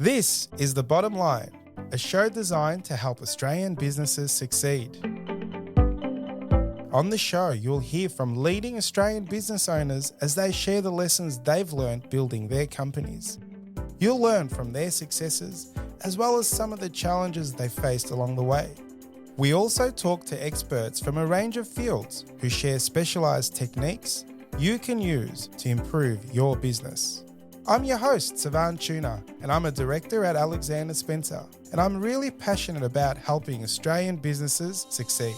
This is The Bottom Line, a show designed to help Australian businesses succeed. On the show, you'll hear from leading Australian business owners as they share the lessons they've learned building their companies. You'll learn from their successes as well as some of the challenges they faced along the way. We also talk to experts from a range of fields who share specialised techniques you can use to improve your business. I'm your host, Savan Tuna, and I'm a director at Alexander Spencer, and I'm really passionate about helping Australian businesses succeed.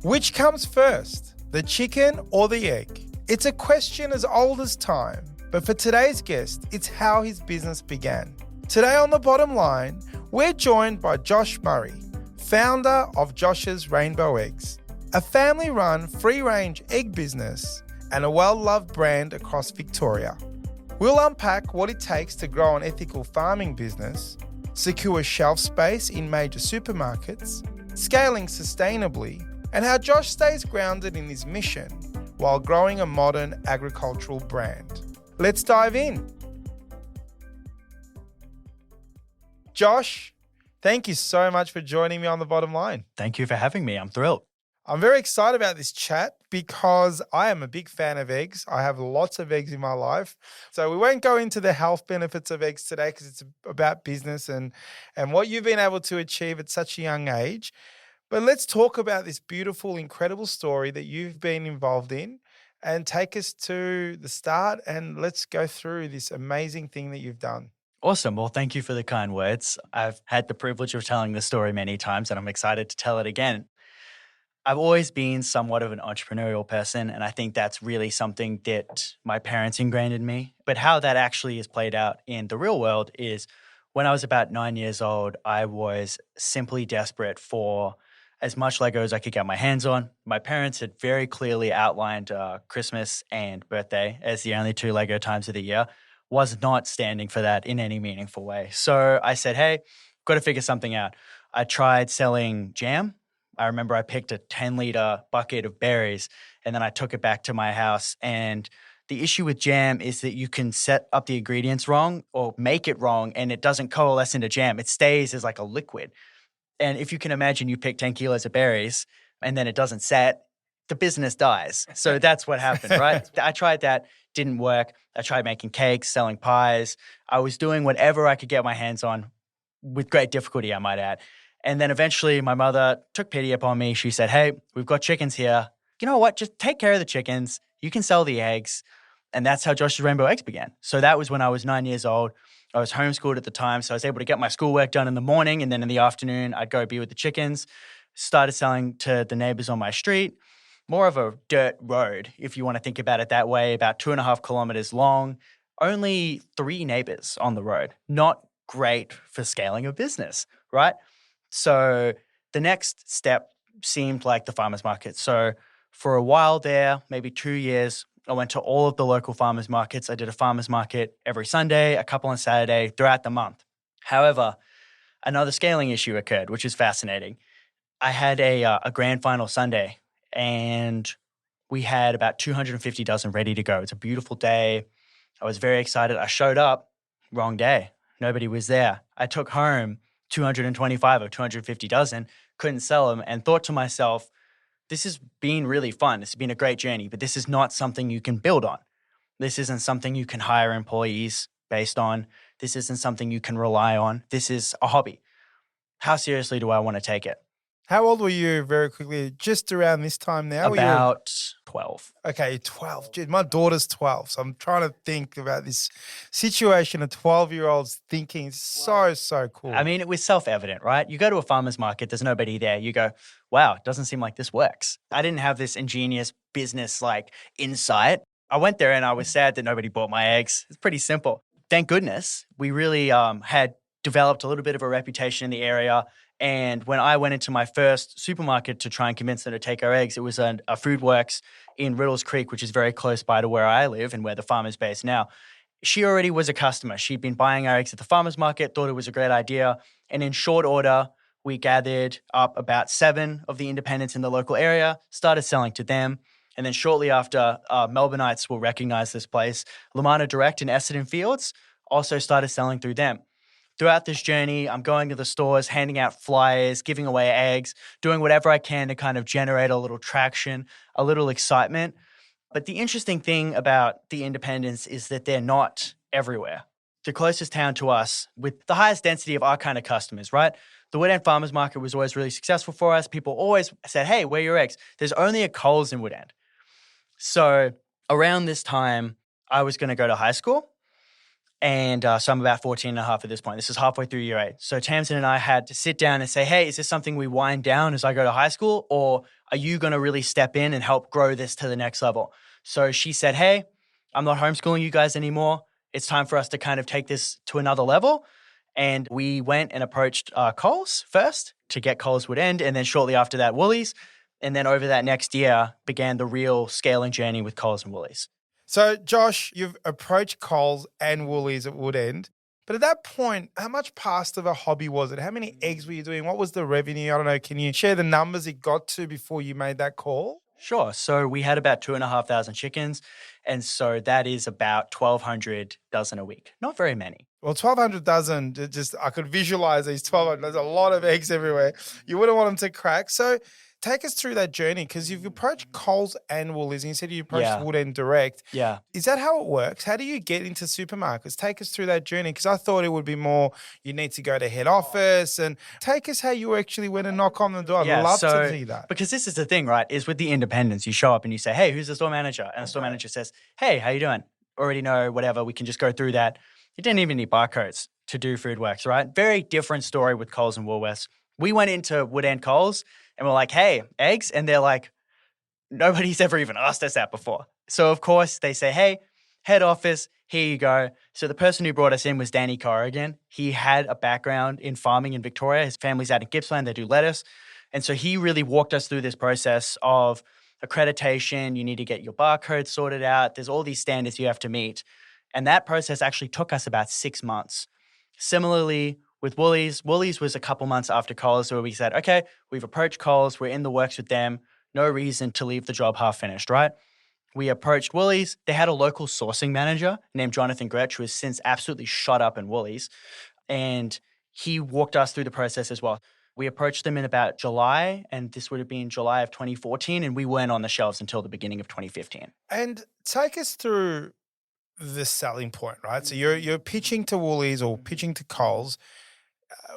Which comes first, the chicken or the egg? It's a question as old as time, but for today's guest, it's how his business began. Today on The Bottom Line, we're joined by Josh Murray, founder of Josh's Rainbow Eggs, a family-run free-range egg business and a well-loved brand across Victoria. We'll unpack what it takes to grow an ethical farming business, secure shelf space in major supermarkets, scaling sustainably, and how Josh stays grounded in his mission while growing a modern agricultural brand. Let's dive in. Josh, thank you so much for joining me on The Bottom Line. Thank you for having me. I'm thrilled. I'm very excited about this chat because I am a big fan of eggs. I have lots of eggs in my life. So we won't go into the health benefits of eggs today because it's about business and what you've been able to achieve at such a young age. But let's talk about this beautiful, incredible story that you've been involved in and take us to the start and let's go through this amazing thing that you've done. Awesome. Well, thank you for the kind words. I've had the privilege of telling this story many times and I'm excited to tell it again. I've always been somewhat of an entrepreneurial person, and I think that's really something that my parents ingrained in me. But how that actually is played out in the real world is when I was about 9 years old, I was simply desperate for as much Lego as I could get my hands on. My parents had very clearly outlined Christmas and birthday as the only two Lego times of the year. Was not standing for that in any meaningful way. So I said, hey, got to figure something out. I tried selling jam. I remember I picked a 10-liter bucket of berries and then I took it back to my house. And the issue with jam is that you can set up the ingredients wrong or make it wrong and it doesn't coalesce into jam. It stays as like a liquid. And if you can imagine you pick 10 kilos of berries and then it doesn't set, the business dies. So that's what happened, right? I tried that, didn't work. I tried making cakes, selling pies. I was doing whatever I could get my hands on with great difficulty, I might add. And then eventually my mother took pity upon me. She said, hey, we've got chickens here. You know what? Just take care of the chickens. You can sell the eggs. And that's how Josh's Rainbow Eggs began. So that was when I was 9 years old. I was homeschooled at the time, so I was able to get my schoolwork done in the morning, and then in the afternoon, I'd go be with the chickens. Started selling to the neighbours on my street. More of a dirt road, if you want to think about it that way, about 2.5 kilometres long. Only 3 neighbours on the road. Not great for scaling a business, right? So the next step seemed like the farmer's market. So for a while there, maybe 2 years, I went to all of the local farmers markets. I did a farmers market every Sunday, a couple on Saturday, throughout the month. However, another scaling issue occurred, which is fascinating. I had a grand final Sunday, and we had about 250 dozen ready to go. It's a beautiful day. I was very excited. I showed up, wrong day. Nobody was there. I took home 225 or 250 dozen, couldn't sell them, and thought to myself, this has been really fun. This has been a great journey, but this is not something you can build on. This isn't something you can hire employees based on. This isn't something you can rely on. This is a hobby. How seriously do I want to take it? How old were you very quickly? Just around this time now? About 12. Okay, 12. Dude, my daughter's 12. So I'm trying to think about this situation of 12-year-olds thinking. So cool. I mean, it was self-evident, right? You go to a farmer's market, there's nobody there. You go, wow, it doesn't seem like this works. I didn't have this ingenious business like insight. I went there and I was sad that nobody bought my eggs. It's pretty simple. Thank goodness we really had developed a little bit of a reputation in the area. And when I went into my first supermarket to try and convince them to take our eggs, it was a Food Works in Riddles Creek, which is very close by to where I live and where the farm is based now. She already was a customer. She'd been buying our eggs at the farmer's market, thought it was a great idea. And in short order, we gathered up about 7 of the independents in the local area, started selling to them. And then shortly after, Melbourneites will recognize this place. Lamana Direct in Essendon Fields also started selling through them. Throughout this journey, I'm going to the stores, handing out flyers, giving away eggs, doing whatever I can to kind of generate a little traction, a little excitement. But the interesting thing about the independents is that they're not everywhere. The closest town to us with the highest density of our kind of customers, right? The Wood End Farmers Market was always really successful for us. People always said, hey, where are your eggs? There's only a Coles in Wood End. So around this time, I was going to go to high school. And so I'm about 14 and a half at this point. This is halfway through year 8. So Tamsin and I had to sit down and say, hey, is this something we wind down as I go to high school? Or are you going to really step in and help grow this to the next level? So she said, hey, I'm not homeschooling you guys anymore. It's time for us to kind of take this to another level. And we went and approached Coles first to get Coles Wood End. And then shortly after that, Woolies. And then over that next year began the real scaling journey with Coles and Woolies. So, Josh, you've approached Coles and Woolies at Wood End. But at that point, how much past of a hobby was it? How many eggs were you doing? What was the revenue? I don't know. Can you share the numbers it got to before you made that call? Sure. So we had about 2,500 chickens. And so that is about 1,200 dozen a week. Not very many. Well, 1,200 dozen, I could visualize these 1,200. There's a lot of eggs everywhere. You wouldn't want them to crack. So take us through that journey, because you've approached Coles and Woolies and you said you approached Wood End Direct. Yeah. Is that how it works? How do you get into supermarkets? Take us through that journey, because I thought it would be more you need to go to head office, and take us how you actually went and knock on the door. I'd love to see that. Because this is the thing, right, is with the independents, you show up and you say, hey, who's the store manager? And the store manager says, hey, how you doing? Already know, whatever, we can just go through that. You didn't even need barcodes to do Foodworks, right? Very different story with Coles and Woolworths. We went into Wood End Coles and we're like, hey, eggs? And they're like, nobody's ever even asked us that before. So, of course, they say, hey, head office, here you go. So the person who brought us in was Danny Corrigan. He had a background in farming in Victoria. His family's out in Gippsland. They do lettuce. And so he really walked us through this process of accreditation. You need to get your barcode sorted out. There's all these standards you have to meet. And that process actually took us about 6 months. Similarly, with Woolies was a couple months after Coles, where we said, okay, we've approached Coles, we're in the works with them, no reason to leave the job half finished, right? We approached Woolies. They had a local sourcing manager named Jonathan Gretsch, who has since absolutely shot up in Woolies, and he walked us through the process as well. We approached them in about July, and this would have been July of 2014, and we weren't on the shelves until the beginning of 2015. And take us through the selling point, right? So you're pitching to Woolies or pitching to Coles.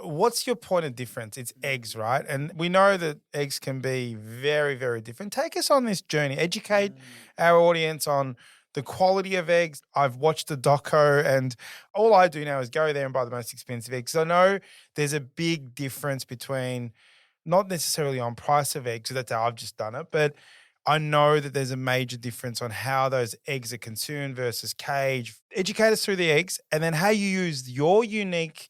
What's your point of difference? It's eggs, right? And we know that eggs can be very, very different. Take us on this journey. Educate our audience on the quality of eggs. I've watched the doco, and all I do now is go there and buy the most expensive eggs. I know there's a big difference between, not necessarily on price of eggs, so that's how I've just done it, but I know that there's a major difference on how those eggs are consumed versus cage. Educate us through the eggs, and then how you use your unique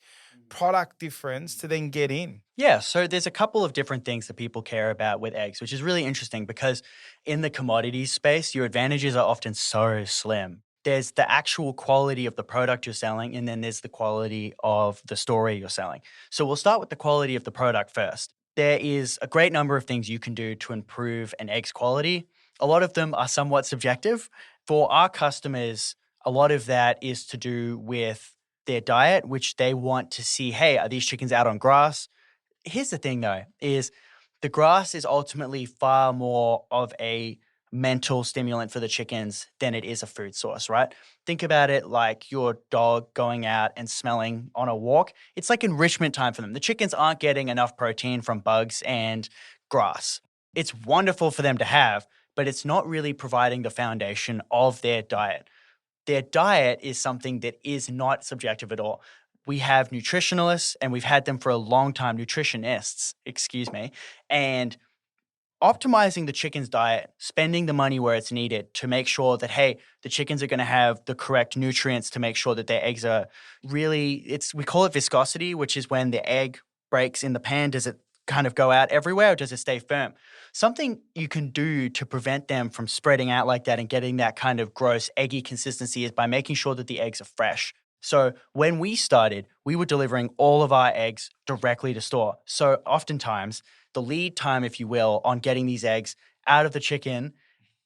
product difference to then get in. Yeah, so there's a couple of different things that people care about with eggs, which is really interesting because in the commodities space, your advantages are often so slim. There's the actual quality of the product you're selling, and then there's the quality of the story you're selling. So we'll start with the quality of the product first. There is a great number of things you can do to improve an egg's quality. A lot of them are somewhat subjective. For our customers, a lot of that is to do with their diet, which they want to see, hey, are these chickens out on grass? Here's the thing, though, is the grass is ultimately far more of a mental stimulant for the chickens than it is a food source, right? Think about it like your dog going out and smelling on a walk. It's like enrichment time for them. The chickens aren't getting enough protein from bugs and grass. It's wonderful for them to have, but it's not really providing the foundation of their diet. Their diet is something that is not subjective at all. We have nutritionalists, and we've had them for a long time, nutritionists, and optimizing the chicken's diet, spending the money where it's needed to make sure that, hey, the chickens are going to have the correct nutrients to make sure that their eggs are really, we call it viscosity, which is when the egg breaks in the pan. Does it kind of go out everywhere, or does it stay firm? Something you can do to prevent them from spreading out like that and getting that kind of gross eggy consistency is by making sure that the eggs are fresh. So when we started, we were delivering all of our eggs directly to store. So oftentimes the lead time, if you will, on getting these eggs out of the chicken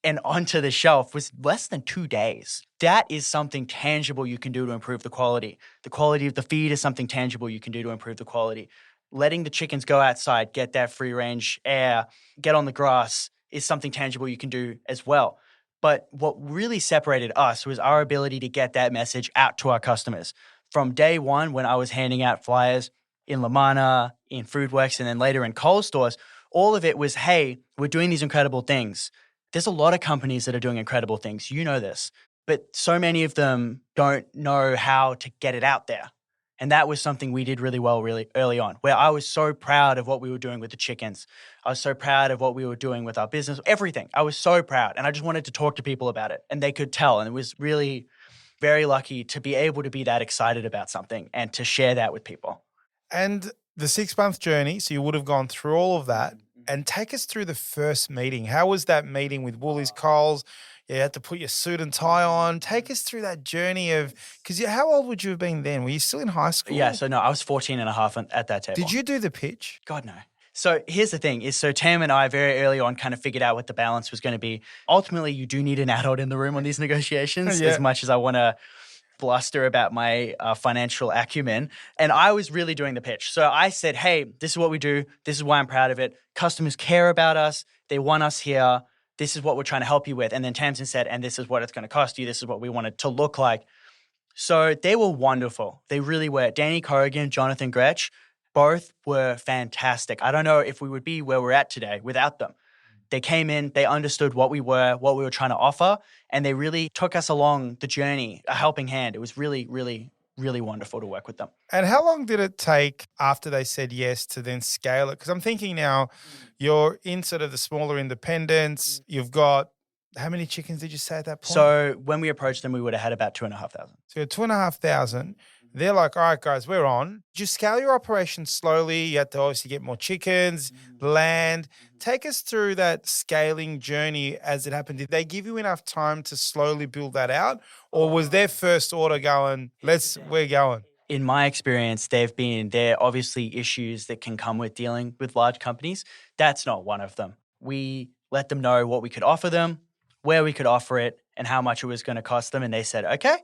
and onto the shelf was less than 2 days. That is something tangible you can do to improve the quality. The quality of the feed is something tangible you can do to improve the quality. Letting the chickens go outside, get that free range air, get on the grass is something tangible you can do as well. But what really separated us was our ability to get that message out to our customers. From day one, when I was handing out flyers in Lamana, in Foodworks, and then later in Coles stores, all of it was, hey, we're doing these incredible things. There's a lot of companies that are doing incredible things. You know this. But so many of them don't know how to get it out there. And that was something we did really well really early on, where I was so proud of what we were doing with the chickens. I was so proud of what we were doing with our business, everything. I was so proud. And I just wanted to talk to people about it. And they could tell. And it was really very lucky to be able to be that excited about something and to share that with people. And the 6-month journey, so you would have gone through all of that. And take us through the first meeting. How was that meeting with Woolies, Coles? You had to put your suit and tie on. Take us through that journey of, because how old would you have been then? Were you still in high school? Yeah, so no, I was 14 and a half at that table. Did you do the pitch? God, no. So here's the thing is, so Tam and I very early on kind of figured out what the balance was going to be. Ultimately, you do need an adult in the room on these negotiations, as much as I want to bluster about my financial acumen. And I was really doing the pitch. So I said, hey, this is what we do. This is why I'm proud of it. Customers care about us. They want us here. This is what we're trying to help you with. And then Tamsin said, and this is what it's going to cost you. This is what we want it to look like. So they were wonderful. They really were. Danny Corrigan, Jonathan Gretsch, both were fantastic. I don't know if we would be where we're at today without them. They came in, they understood what we were trying to offer, and they really took us along the journey, a helping hand. It was really, really, really wonderful to work with them. And how long did it take after they said yes to then scale it? Because I'm thinking now you're in sort of the smaller independents. You've got, how many chickens did you say at that point? So when we approached them, we would have had about 2,500. So you're 2,500. They're like, all right, guys, we're on. Did you scale your operation slowly? You had to obviously get more chickens, land. Take us through that scaling journey as it happened. Did they give you enough time to slowly build that out? Or was their first order going, we're going? In my experience, there are obviously issues that can come with dealing with large companies. That's not one of them. We let them know what we could offer them, where we could offer it, and how much it was going to cost them. And they said, okay,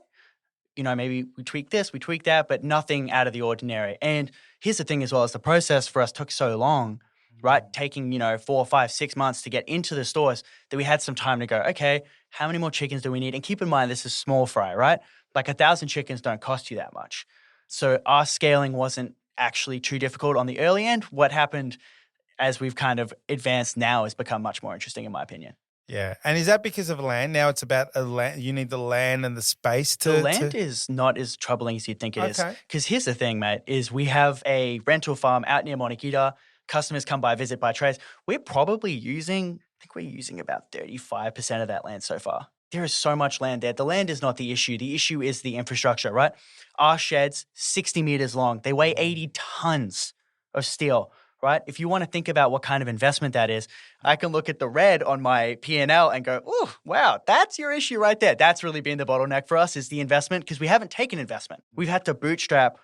maybe we tweak this, we tweak that, but nothing out of the ordinary. And here's the thing as well, as the process for us took so long, right? Taking, 4, 5, 6 months to get into the stores, that we had some time to go, okay, how many more chickens do we need? And keep in mind, this is small fry, right? Like 1,000 chickens don't cost you that much. So our scaling wasn't actually too difficult on the early end. What happened as we've kind of advanced now has become much more interesting, in my opinion. Yeah. And is that because of land? Now it's about you need the land and the space to... The land is not as troubling as you'd think it is. Because here's the thing, mate, is we have a rental farm out near Montequita. Customers come by, visit by trades. We're probably using about 35% of that land so far. There is so much land there. The land is not the issue. The issue is the infrastructure, right? Our sheds, 60 meters long. They weigh 80 tons of steel. Right? If you want to think about what kind of investment that is, I can look at the red on my P&L and go, oh, wow, that's your issue right there. That's really been the bottleneck for us, is the investment, because we haven't taken investment. We've had to bootstrap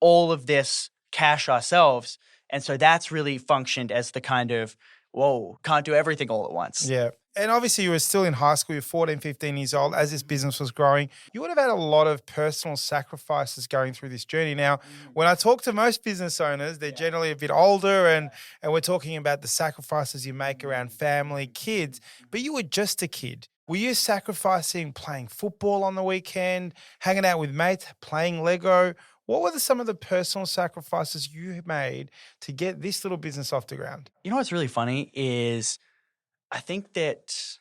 all of this cash ourselves. And so that's really functioned as the kind of, whoa, can't do everything all at once. Yeah. And obviously you were still in high school, you're 14, 15 years old. As this business was growing, you would have had a lot of personal sacrifices going through this journey. Now, when I talk to most business owners, they're generally a bit older and we're talking about the sacrifices you make around family, kids, but you were just a kid. Were you sacrificing playing football on the weekend, hanging out with mates, playing Lego? What were some of the personal sacrifices you made to get this little business off the ground? You know what's really funny is, I think that,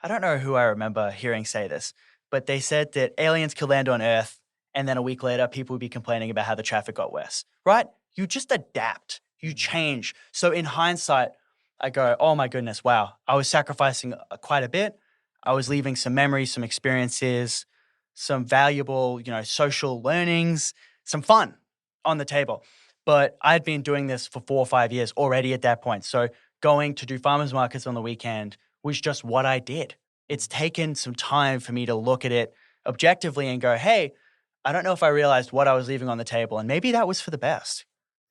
I don't know who I remember hearing say this, but they said that aliens could land on Earth and then a week later people would be complaining about how the traffic got worse, right? You just adapt, you change. So in hindsight, I go, oh my goodness, wow, I was sacrificing quite a bit. I was leaving some memories, some experiences, some valuable, social learnings, some fun on the table. But I'd been doing this for 4 or 5 years already at that point. So going to do farmers markets on the weekend was just what I did. It's taken some time for me to look at it objectively and go, hey, I don't know if I realized what I was leaving on the table, and maybe that was for the best.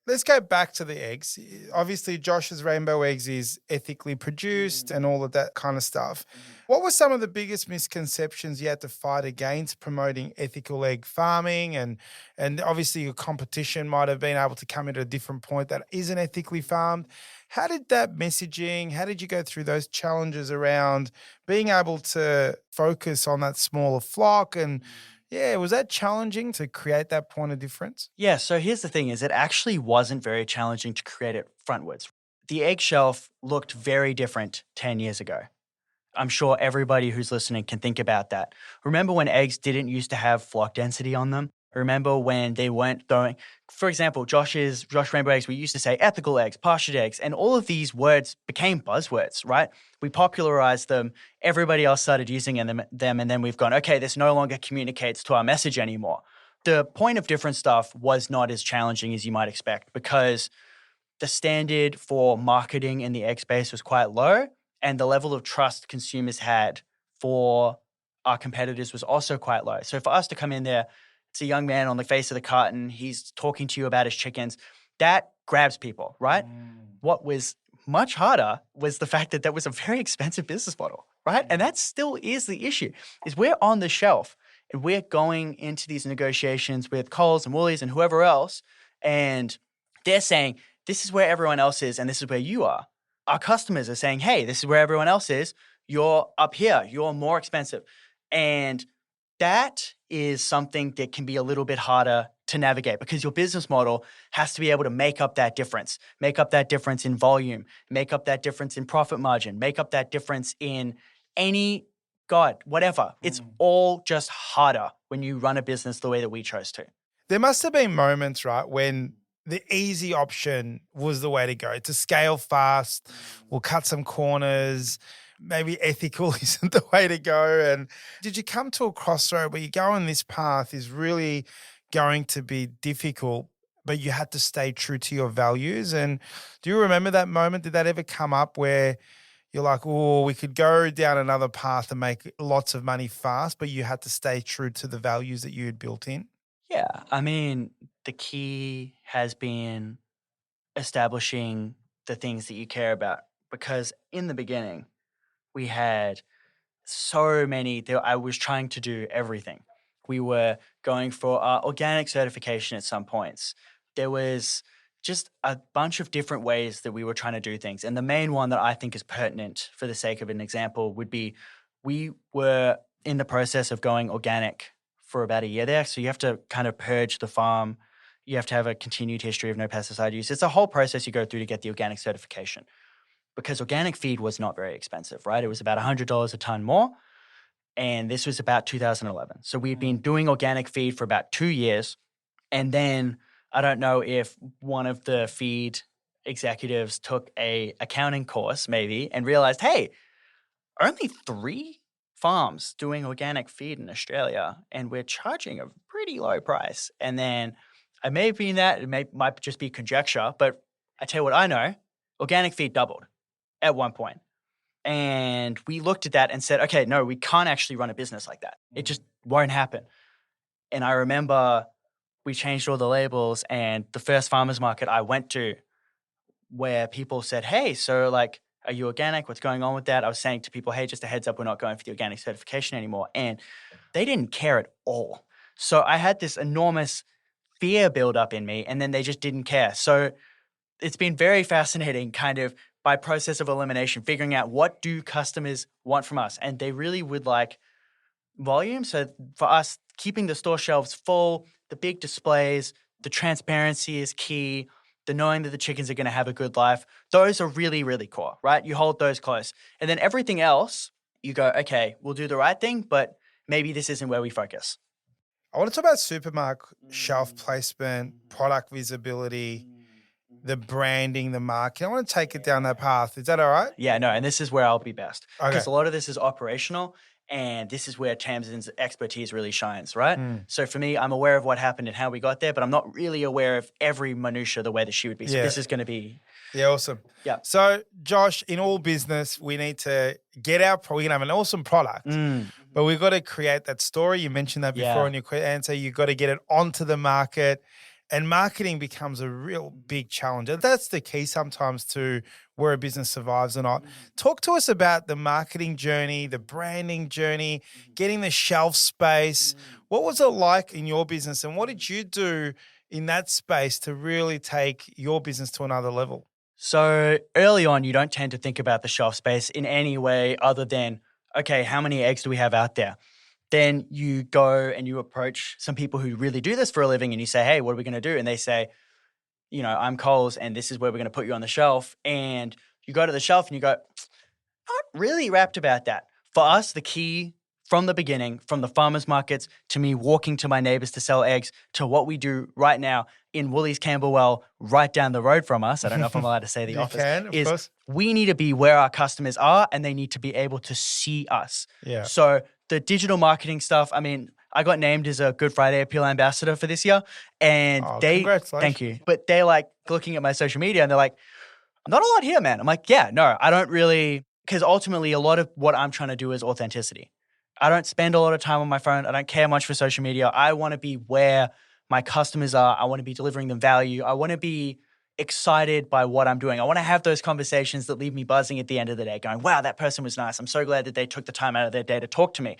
Let's go back to the eggs. Obviously, Josh's Rainbow Eggs is ethically produced and all of that kind of stuff. What were some of the biggest misconceptions you had to fight against promoting ethical egg farming? And obviously, your competition might have been able to come at a different point that isn't ethically farmed. How did that messaging, how did you go through those challenges around being able to focus on that smaller flock? And yeah, was that challenging to create that point of difference? Yeah, so here's the thing is it actually wasn't very challenging to create it frontwards. The egg shelf looked very different 10 years ago. I'm sure everybody who's listening can think about that. Remember when eggs didn't used to have flock density on them? Remember when they weren't throwing, for example, Josh Rainbow Eggs, we used to say ethical eggs, pastured eggs, and all of these words became buzzwords, right? We popularized them. Everybody else started using them, and then we've gone, okay, this no longer communicates to our message anymore. The point of different stuff was not as challenging as you might expect because the standard for marketing in the egg space was quite low, and the level of trust consumers had for our competitors was also quite low. So for us to come in there, it's a young man on the face of the carton, he's talking to you about his chickens, that grabs people, right? What was much harder was the fact that that was a very expensive business model, right? And that still is the issue, is we're on the shelf and we're going into these negotiations with Coles and Woolies and whoever else, and they're saying, this is where everyone else is and this is where you are. Our customers are saying, hey, this is where everyone else is. You're up here. You're more expensive. And that is something that can be a little bit harder to navigate because your business model has to be able to make up that difference in volume, make up that difference in profit margin, make up that difference in whatever. It's all just harder when you run a business the way that we chose to. There must have been moments, right, when the easy option was the way to go, to scale fast, we'll cut some corners, maybe ethical isn't the way to go. And did you come to a crossroad where you go on this path is really going to be difficult, but you had to stay true to your values? And do you remember that moment? Did that ever come up where you're like, oh, we could go down another path and make lots of money fast, but you had to stay true to the values that you had built in? Yeah, I mean, the key has been establishing the things that you care about because in the beginning, we had I was trying to do everything. We were going for organic certification at some points. There was just a bunch of different ways that we were trying to do things. And the main one that I think is pertinent for the sake of an example would be we were in the process of going organic for about a year there. So you have to kind of purge the farm. You have to have a continued history of no pesticide use. It's a whole process you go through to get the organic certification because organic feed was not very expensive, right? It was about $100 a ton more. And this was about 2011. So we'd been doing organic feed for about 2 years. And then I don't know if one of the feed executives took a accounting course maybe and realized, hey, only 3 farms doing organic feed in Australia and we're charging a pretty low price. And then it may have been that, might just be conjecture, but I tell you what I know, organic feed doubled at one point. And we looked at that and said, okay, no, we can't actually run a business like that. It just won't happen. And I remember we changed all the labels and the first farmers market I went to where people said, hey, so like, are you organic? What's going on with that? I was saying to people, hey, just a heads up, we're not going for the organic certification anymore. And they didn't care at all. So I had this enormous fear build up in me and then they just didn't care. So it's been very fascinating kind of by process of elimination, figuring out what do customers want from us. And they really would like volume. So for us, keeping the store shelves full, the big displays, the transparency is key, the knowing that the chickens are going to have a good life. Those are really, really core, right? You hold those close. And then everything else, you go, okay, we'll do the right thing, but maybe this isn't where we focus. I want to talk about supermarket shelf placement, product visibility, the branding, the marketing. I want to take it down that path. Is that all right? Yeah, no, and this is where I'll be best. Because Okay. a lot of this is operational, and this is where Tamsin's expertise really shines, right? So for me, I'm aware of what happened and how we got there, but I'm not really aware of every minutia the way that she would be. So this is going to be... Yeah, awesome. Yeah. So, Josh, in all business, we need to get we're going to have an awesome product, but we've got to create that story. You mentioned that before in your answer. You've got to get it onto the market And marketing becomes a real big challenge. And that's the key sometimes to where a business survives or not. Talk to us about the marketing journey, the branding journey, getting the shelf space. What was it like in your business, and what did you do in that space to really take your business to another level? So early on, you don't tend to think about the shelf space in any way other than, okay, how many eggs do we have out there? Then you go and you approach some people who really do this for a living and you say, hey, what are we going to do? And they say, I'm Coles and this is where we're going to put you on the shelf. And you go to the shelf and you go, not really wrapped about that. For us, the key from the beginning, from the farmers markets to me walking to my neighbours to sell eggs to what we do right now in Woolies Camberwell, right down the road from us, I don't know if I'm allowed to say the You office, can, of is course. we need to be where our customers are and they need to be able to see us. Yeah. So the digital marketing stuff, I mean, I got named as a Good Friday Appeal ambassador for this year and Congratulations. thank you, but they're like looking at my social media and they're like, not a lot here, man. I'm like, yeah, no, I don't really, because ultimately a lot of what I'm trying to do is authenticity. I don't spend a lot of time on my phone. I don't care much for social media. I want to be where my customers are. I want to be delivering them value. I want to be excited by what I'm doing. I want to have those conversations that leave me buzzing at the end of the day going, wow, that person was nice. I'm so glad that they took the time out of their day to talk to me.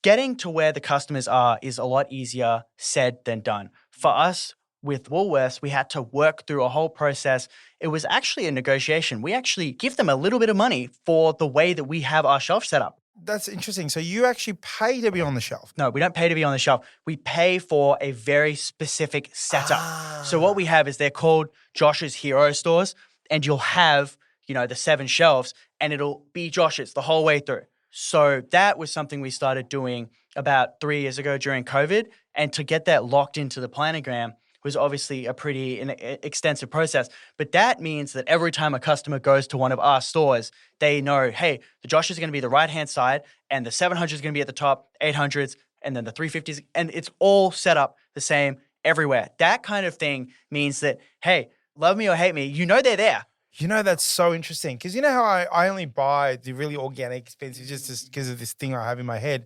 Getting to where the customers are is a lot easier said than done. For us, with Woolworths, we had to work through a whole process. It was actually a negotiation. We actually give them a little bit of money for the way that we have our shelf set up. That's interesting. So you actually pay to be on the shelf? No, we don't pay to be on the shelf. We pay for a very specific setup. So what we have is they're called Josh's Hero Stores, and you'll have, the 7 shelves, and it'll be Josh's the whole way through. So that was something we started doing about 3 years ago during COVID, and to get that locked into the planogram was obviously a pretty extensive process. But that means that every time a customer goes to one of our stores, they know, hey, the Josh is going to be the right-hand side and the 700 is going to be at the top, 800s, and then the 350s. And it's all set up the same everywhere. That kind of thing means that, hey, love me or hate me, they're there. That's so interesting because how I only buy the really organic, expensive just because of this thing I have in my head.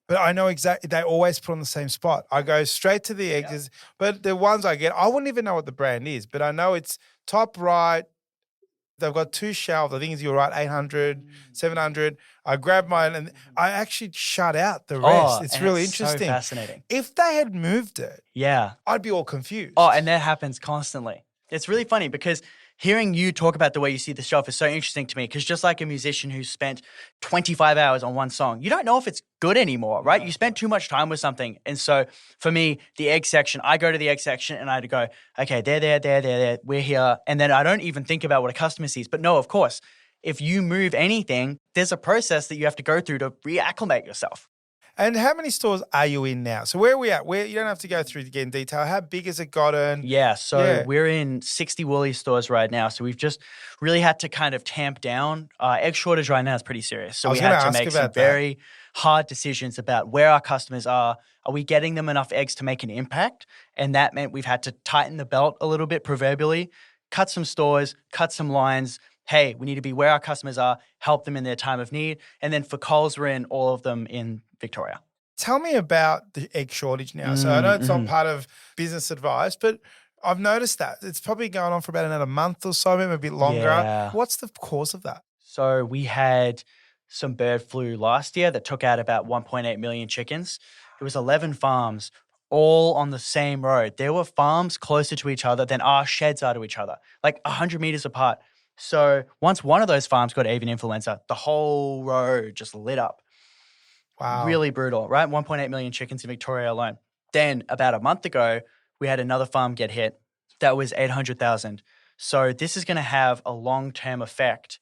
But I know exactly, they always put on the same spot. I go straight to the eggs, but the ones I get, I wouldn't even know what the brand is, but I know it's top right. They've got 2 shelves. I think you're right, 800, 700. I grab mine and I actually shut out the rest. It's really interesting. So fascinating. If they had moved it, I'd be all confused. Oh, and that happens constantly. It's really funny because hearing you talk about the way you see the shelf is so interesting to me because just like a musician who spent 25 hours on one song, you don't know if it's good anymore, right? You spent too much time with something. And so for me, the egg section, I go to the egg section and I go, okay, they're there, we're here. And then I don't even think about what a customer sees. But no, of course, if you move anything, there's a process that you have to go through to reacclimate yourself. And how many stores are you in now? So where are we at? You don't have to go through again in detail. How big has it gotten? So we're in 60 Woolies stores right now. So we've just really had to kind of tamp down. Egg shortage right now is pretty serious. So we had to make some very hard decisions about where our customers are. Are we getting them enough eggs to make an impact? And that meant we've had to tighten the belt a little bit proverbially, cut some stores, cut some lines. Hey, we need to be where our customers are, help them in their time of need. And then for Coles, we're in all of them in Victoria. Tell me about the egg shortage now. So I know it's not part of business advice, but I've noticed that. It's probably going on for about another month or so, maybe a bit longer. Yeah. What's the cause of that? So we had some bird flu last year that took out about 1.8 million chickens. It was 11 farms all on the same road. There were farms closer to each other than our sheds are to each other, like 100 meters apart. So once one of those farms got avian influenza, the whole road just lit up. Wow. Really brutal, right? 1.8 million chickens in Victoria alone. Then about a month ago, we had another farm get hit. That was 800,000. So this is going to have a long-term effect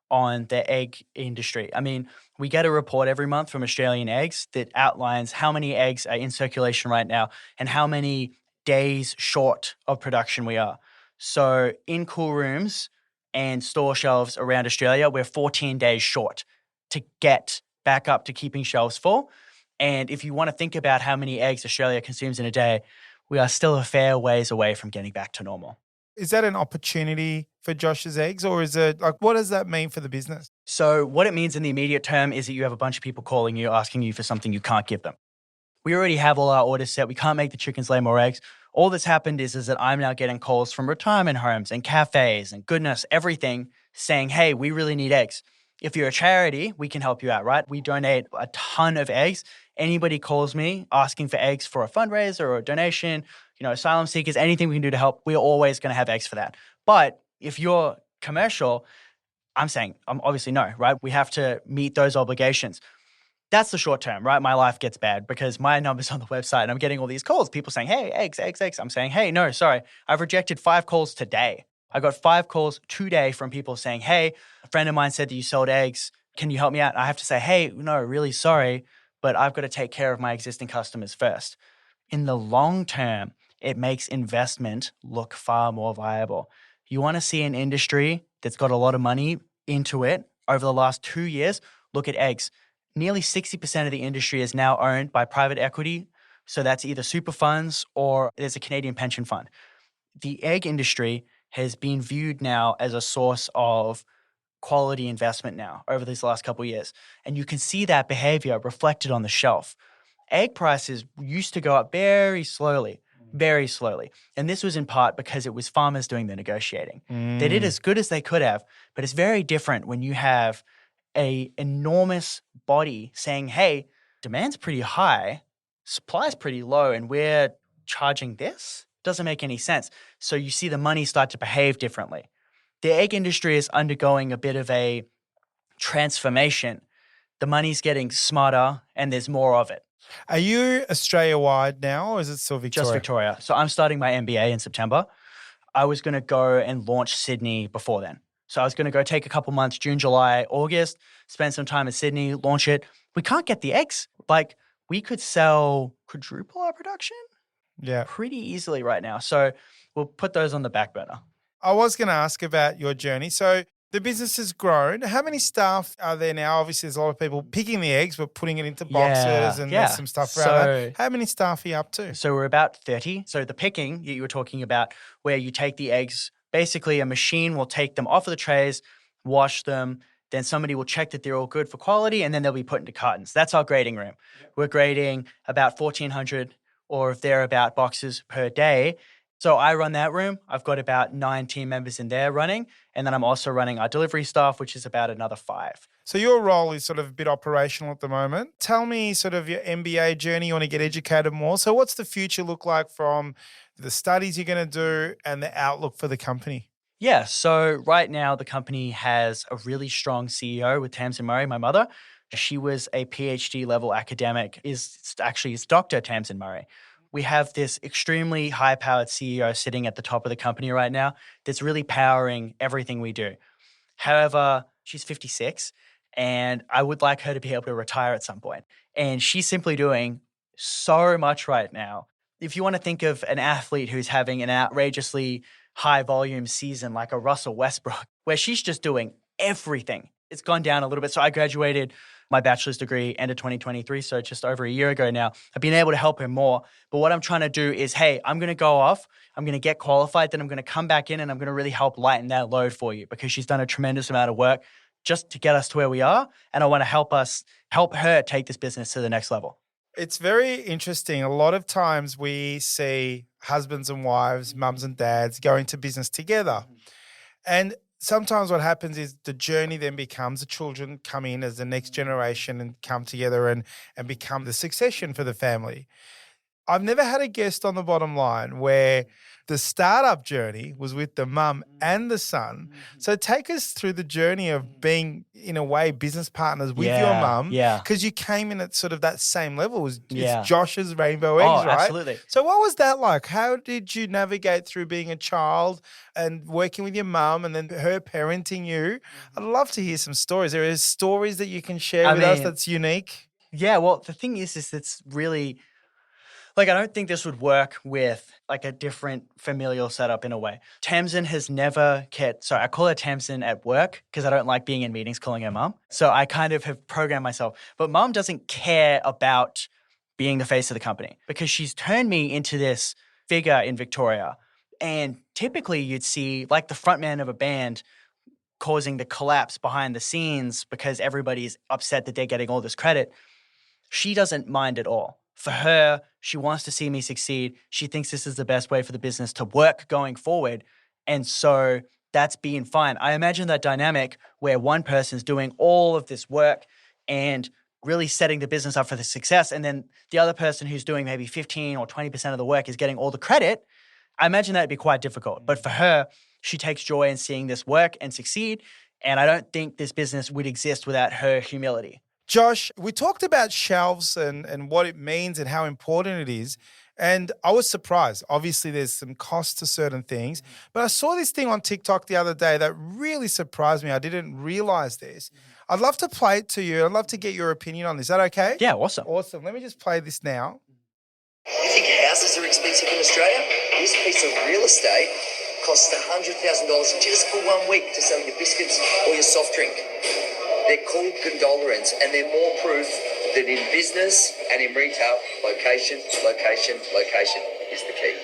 on the egg industry. I mean, we get a report every month from Australian Eggs that outlines how many eggs are in circulation right now and how many days short of production we are. So in cool rooms and store shelves around Australia, we're 14 days short to get back up to keeping shelves full. And if you want to think about how many eggs Australia consumes in a day, we are still a fair ways away from getting back to normal. Is that an opportunity for Josh's Eggs, or is it what does that mean for the business? So what it means in the immediate term is that you have a bunch of people calling you, asking you for something you can't give them. We already have all our orders set. We can't make the chickens lay more eggs. All that's happened is that I'm now getting calls from retirement homes and cafes and goodness, everything saying, hey, we really need eggs. If you're a charity, we can help you out, right? We donate a ton of eggs. Anybody calls me asking for eggs for a fundraiser or a donation, asylum seekers, anything we can do to help, we're always going to have eggs for that. But if you're commercial, I'm saying, obviously no, right? We have to meet those obligations. That's the short term, right? My life gets bad because my number's on the website and I'm getting all these calls. People saying, hey, eggs, eggs, eggs. I'm saying, hey, no, sorry. I've rejected 5 calls today. I got 5 calls today from people saying, hey, a friend of mine said that you sold eggs. Can you help me out? And I have to say, hey, no, really sorry, but I've got to take care of my existing customers first. In the long term, it makes investment look far more viable. You want to see an industry that's got a lot of money into it over the last 2 years? Look at eggs. Nearly 60% of the industry is now owned by private equity. So that's either super funds or there's a Canadian pension fund. The egg industry has been viewed now as a source of quality investment now over these last couple of years. And you can see that behavior reflected on the shelf. Egg prices used to go up very slowly. And this was in part because it was farmers doing the negotiating. They did as good as they could have, but it's very different when you have a enormous body saying, hey, demand's pretty high, supply's pretty low, and we're charging this? Doesn't make any sense. So you see the money start to behave differently. The egg industry is undergoing a bit of a transformation. The money's getting smarter and there's more of it. Are you Australia-wide now or is it still Victoria? Just Victoria. So I'm starting my MBA in September. I was going to go and launch Sydney before then. So I was going to go take a couple months, June, July, August, spend some time in Sydney, launch it. We can't get the eggs. Like we could sell quadruple our production pretty easily right now. So we'll put those on the back burner. I was going to ask about your journey. So the business has grown. How many staff are there now? Obviously, there's a lot of people picking the eggs, but putting it into boxes and there's some stuff around that. How many staff are you up to? So we're about 30. So the picking you were talking about, where you take the eggs, basically a machine will take them off of the trays, wash them, then somebody will check that they're all good for quality, and then they'll be put into cartons. That's our grading room. Yep. We're grading about 1,400 or thereabout boxes per day. So I run that room. I've got about 9 team members in there running. And then I'm also running our delivery staff, which is about another 5. So your role is sort of a bit operational at the moment. Tell me sort of your MBA journey. You want to get educated more. So what's the future look like from the studies you're going to do and the outlook for the company? Yeah. So right now the company has a really strong CEO with Tamsin Murray, my mother. She was a PhD level academic, is Dr. Tamsin Murray. We have this extremely high-powered CEO sitting at the top of the company right now that's really powering everything we do. However, she's 56, and I would like her to be able to retire at some point. And she's simply doing so much right now. If you want to think of an athlete who's having an outrageously high-volume season like a Russell Westbrook, where she's just doing everything, it's gone down a little bit. So I graduated my bachelor's degree end of 2023, so just over a year ago now. I've been able to help her more. But what I'm trying to do is, hey, I'm going to go off, I'm going to get qualified, then I'm going to come back in and I'm going to really help lighten that load for you because she's done a tremendous amount of work just to get us to where we are. And I want to help her take this business to the next level. It's very interesting. A lot of times we see husbands and wives, mums and dads going to business together. And sometimes what happens is the journey then becomes the children come in as the next generation and come together and become the succession for the family. I've never had a guest on the bottom line where the startup journey was with the mum and the son. So take us through the journey of being, in a way, business partners with your mum. Yeah. Because you came in at sort of that same level. It's Josh's Rainbow Eggs, right? Absolutely. So what was that like? How did you navigate through being a child and working with your mum and then her parenting you? I'd love to hear some stories. There are stories that you can share with us that's unique. Yeah, well, the thing is it's really... I don't think this would work with a different familial setup in a way. Tamsin has never cared. So I call her Tamsin at work because I don't like being in meetings calling her mum. So I kind of have programmed myself. But mum doesn't care about being the face of the company because she's turned me into this figure in Victoria. And typically you'd see the frontman of a band causing the collapse behind the scenes because everybody's upset that they're getting all this credit. She doesn't mind at all. For her, she wants to see me succeed. She thinks this is the best way for the business to work going forward. And so that's being fine. I imagine that dynamic where one person's doing all of this work and really setting the business up for the success, and then the other person who's doing maybe 15 or 20% of the work is getting all the credit. I imagine that'd be quite difficult. But for her, she takes joy in seeing this work and succeed. And I don't think this business would exist without her humility. Josh, we talked about shelves and what it means and how important it is. And I was surprised. Obviously, there's some cost to certain things. But I saw this thing on TikTok the other day that really surprised me. I didn't realize this. I'd love to play it to you. I'd love to get your opinion on this. Is that okay? Yeah, awesome. Awesome. Let me just play this now. You think houses are expensive in Australia? This piece of real estate costs $100,000 just for 1 week to sell your biscuits or your soft drink. They're called gondola rents, and they're more proof that in business and in retail, location is the key.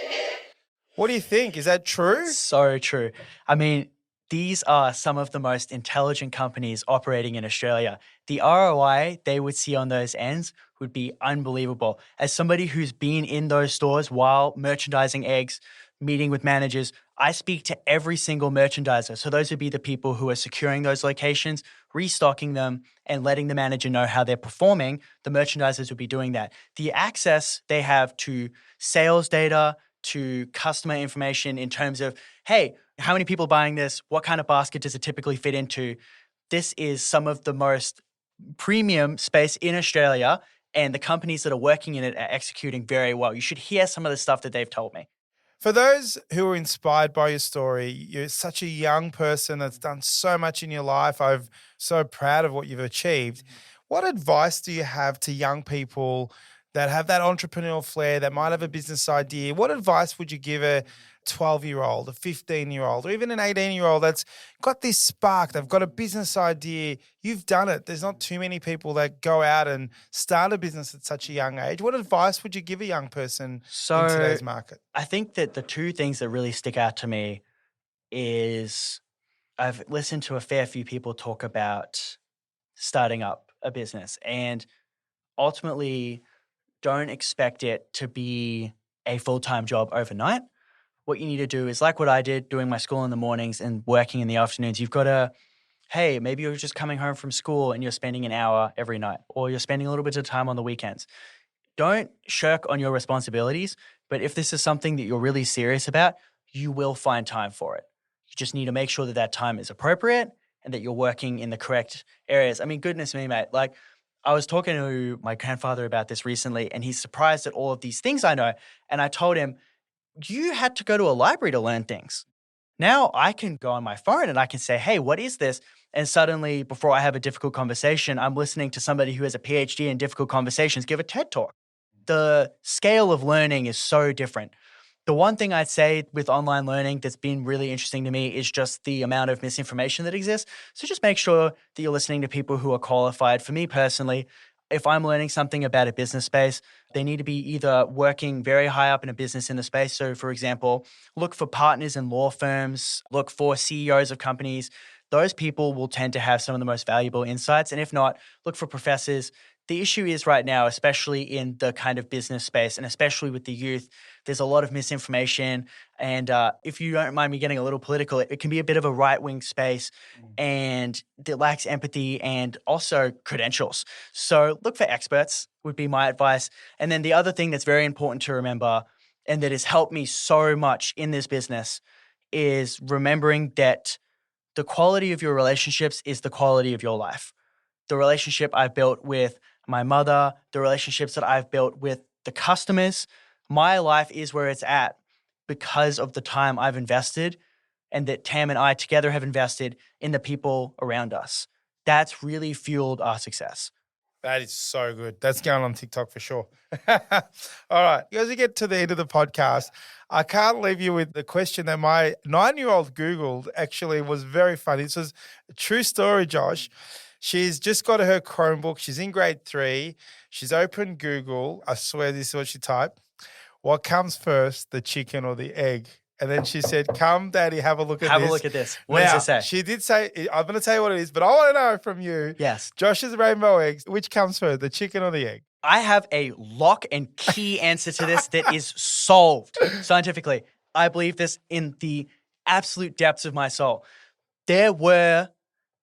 What do you think? Is that true? So true. I mean, these are some of the most intelligent companies operating in Australia. The ROI they would see on those ends would be unbelievable. As somebody who's been in those stores while merchandising eggs, meeting with managers, I speak to every single merchandiser. So those would be the people who are securing those locations, restocking them, and letting the manager know how they're performing. The merchandisers would be doing that. The access they have to sales data, to customer information in terms of, hey, how many people are buying this? What kind of basket does it typically fit into? This is some of the most premium space in Australia, and the companies that are working in it are executing very well. You should hear some of the stuff that they've told me. For those who are inspired by your story, you're such a young person that's done so much in your life. I'm so proud of what you've achieved. What advice do you have to young people that have that entrepreneurial flair, that might have a business idea? What advice would you give a 12-year-old, a 15-year-old, or even an 18-year-old that's got this spark? They've got a business idea. You've done it. There's not too many people that go out and start a business at such a young age. What advice would you give a young person in today's market? I think that the two things that really stick out to me is I've listened to a fair few people talk about starting up a business, and ultimately don't expect it to be a full-time job overnight. What you need to do is like what I did, doing my school in the mornings and working in the afternoons. You've got to, hey, maybe you're just coming home from school and you're spending an hour every night, or you're spending a little bit of time on the weekends. Don't shirk on your responsibilities, but if this is something that you're really serious about, you will find time for it. You just need to make sure that that time is appropriate and that you're working in the correct areas. I mean, goodness me, mate. Like, I was talking to my grandfather about this recently, and he's surprised at all of these things I know. And I told him, you had to go to a library to learn things. Now I can go on my phone and I can say, hey, what is this? And suddenly, before I have a difficult conversation, I'm listening to somebody who has a PhD in difficult conversations give a TED talk. The scale of learning is so different. The one thing I'd say with online learning that's been really interesting to me is just the amount of misinformation that exists. So just make sure that you're listening to people who are qualified. For me personally, if I'm learning something about a business space, they need to be either working very high up in a business in the space. So for example, look for partners in law firms, look for CEOs of companies. Those people will tend to have some of the most valuable insights. And if not, look for professors. The issue is right now, especially in the kind of business space and especially with the youth, there's a lot of misinformation. And if you don't mind me getting a little political, it can be a bit of a right-wing space and it lacks empathy and also credentials. So look for experts would be my advice. And then the other thing that's very important to remember and that has helped me so much in this business is remembering that the quality of your relationships is the quality of your life. The relationship I've built with my mother, the relationships that I've built with the customers, my life is where it's at because of the time I've invested and that Tam and I together have invested in the people around us. That's really fueled our success. That is so good. That's going on TikTok for sure. All right. As we get to the end of the podcast, I can't leave you with the question that my 9-year-old Googled. Actually was very funny. This was a true story, Josh. She's just got her Chromebook. She's in grade 3. She's opened Google. I swear this is what she typed. What comes first, the chicken or the egg? And then she said, come, Daddy, have a look at this. Have a look at this. What does it say? She did say, I'm going to tell you what it is, but I want to know from you. Yes. Josh's rainbow eggs, which comes first, the chicken or the egg? I have a lock and key answer to this that is solved scientifically. I believe this in the absolute depths of my soul. There were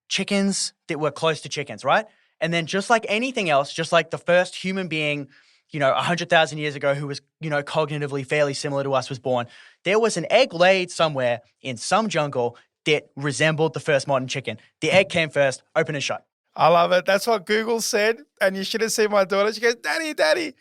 chickens that were close to chickens, right? And then just like anything else, just like the first human being, 100,000 years ago who was, cognitively fairly similar to us was born, there was an egg laid somewhere in some jungle that resembled the first modern chicken. The egg came first, open and shut. I love it. That's what Google said. And you should have seen my daughter. She goes, Daddy, the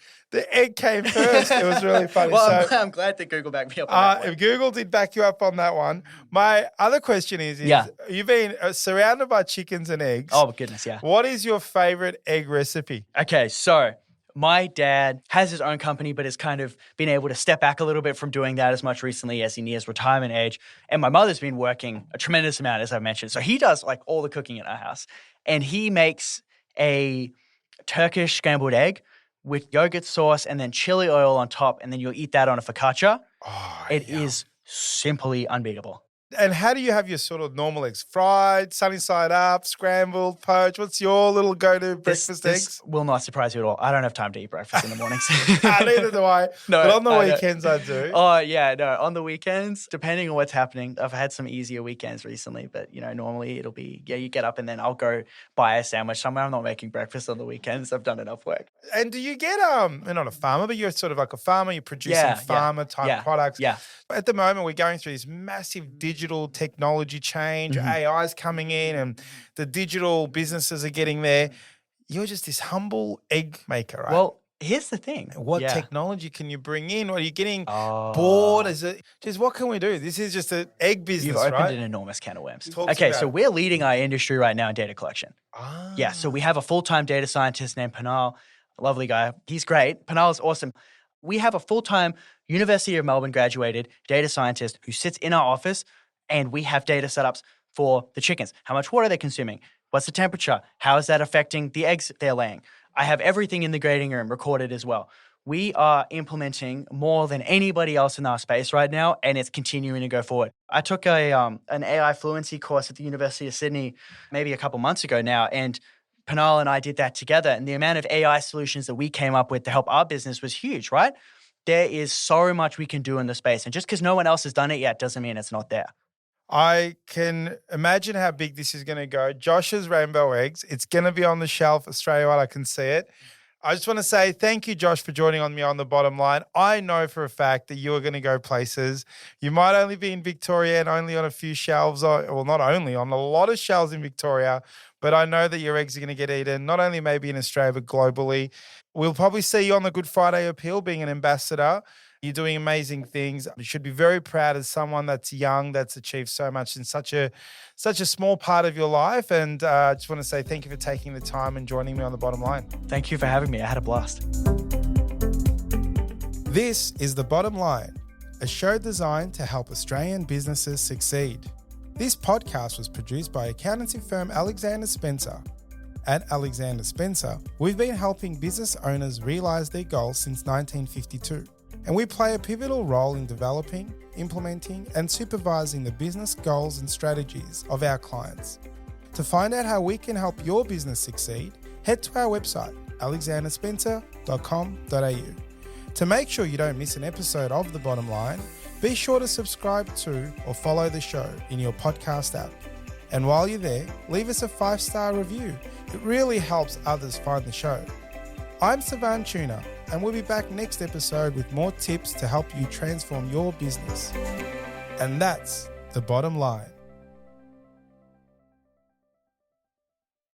egg came first. It was really funny. Well, I'm glad that Google backed me up on that one. If Google did back you up on that one. My other question is you've been surrounded by chickens and eggs. Oh, goodness, yeah. What is your favorite egg recipe? Okay, so my dad has his own company, but has kind of been able to step back a little bit from doing that as much recently as he nears retirement age. And my mother's been working a tremendous amount, as I mentioned. So he does like all the cooking in our house. And he makes a Turkish scrambled egg with yogurt sauce and then chili oil on top. And then you'll eat that on a focaccia. Oh, It is simply unbeatable. And how do you have your sort of normal eggs? Fried, sunny side up, scrambled, poached? What's your little go-to breakfast eggs? This will not surprise you at all. I don't have time to eat breakfast in the mornings. Neither do I. No, but on the weekends I do. Oh, yeah, no. On the weekends, depending on what's happening, I've had some easier weekends recently, but, normally it'll be, you get up and then I'll go buy a sandwich somewhere. I'm not making breakfast on the weekends. I've done enough work. And do you get, you're not a farmer, but you're sort of like a farmer. You're producing farmer-type products. Yeah. At the moment, we're going through this massive digital technology change. AI is coming in and the digital businesses are getting there. You're just this humble egg maker, right? Well, here's the thing. What technology can you bring in? Are you getting bored? Is it just what can we do? This is just an egg business, You've opened right? an enormous can of worms. Talk Okay, about so it. we're leading our industry right now in data collection. Yeah, so we have a full-time data scientist named Panal, a lovely guy. He's great. Panal is awesome. We have a full-time University of Melbourne graduated data scientist who sits in our office, and we have data setups for the chickens. How much water they're consuming? What's the temperature? How is that affecting the eggs they're laying? I have everything in the grading room recorded as well. We are implementing more than anybody else in our space right now, and it's continuing to go forward. I took an AI fluency course at the University of Sydney maybe a couple months ago now, and Panal and I did that together, and the amount of AI solutions that we came up with to help our business was huge, right? There is so much we can do in the space, and just because no one else has done it yet doesn't mean it's not there. I can imagine how big this is going to go. Josh's Rainbow Eggs. It's going to be on the shelf Australia-wide. I can see it. I just want to say thank you, Josh, for joining on me on the bottom line. I know for a fact that you are going to go places. You might only be in Victoria and only on a few shelves, well, not only on a lot of shelves in Victoria, but I know that your eggs are going to get eaten, not only maybe in Australia, but globally. We'll probably see you on the Good Friday Appeal being an ambassador. You're doing amazing things. You should be very proud as someone that's young, that's achieved so much in such a small part of your life. And I just want to say thank you for taking the time and joining me on the bottom line. Thank you for having me. I had a blast. This is The Bottom Line, a show designed to help Australian businesses succeed. This podcast was produced by accountancy firm Alexander Spencer. At Alexander Spencer, we've been helping business owners realise their goals since 1952. And we play a pivotal role in developing, implementing, and supervising the business goals and strategies of our clients. To find out how we can help your business succeed, head to our website, alexanderspencer.com.au. To make sure you don't miss an episode of The Bottom Line, be sure to subscribe to or follow the show in your podcast app. And while you're there, leave us a 5-star review. It really helps others find the show. I'm Savan Tuna, and we'll be back next episode with more tips to help you transform your business. And that's The Bottom Line.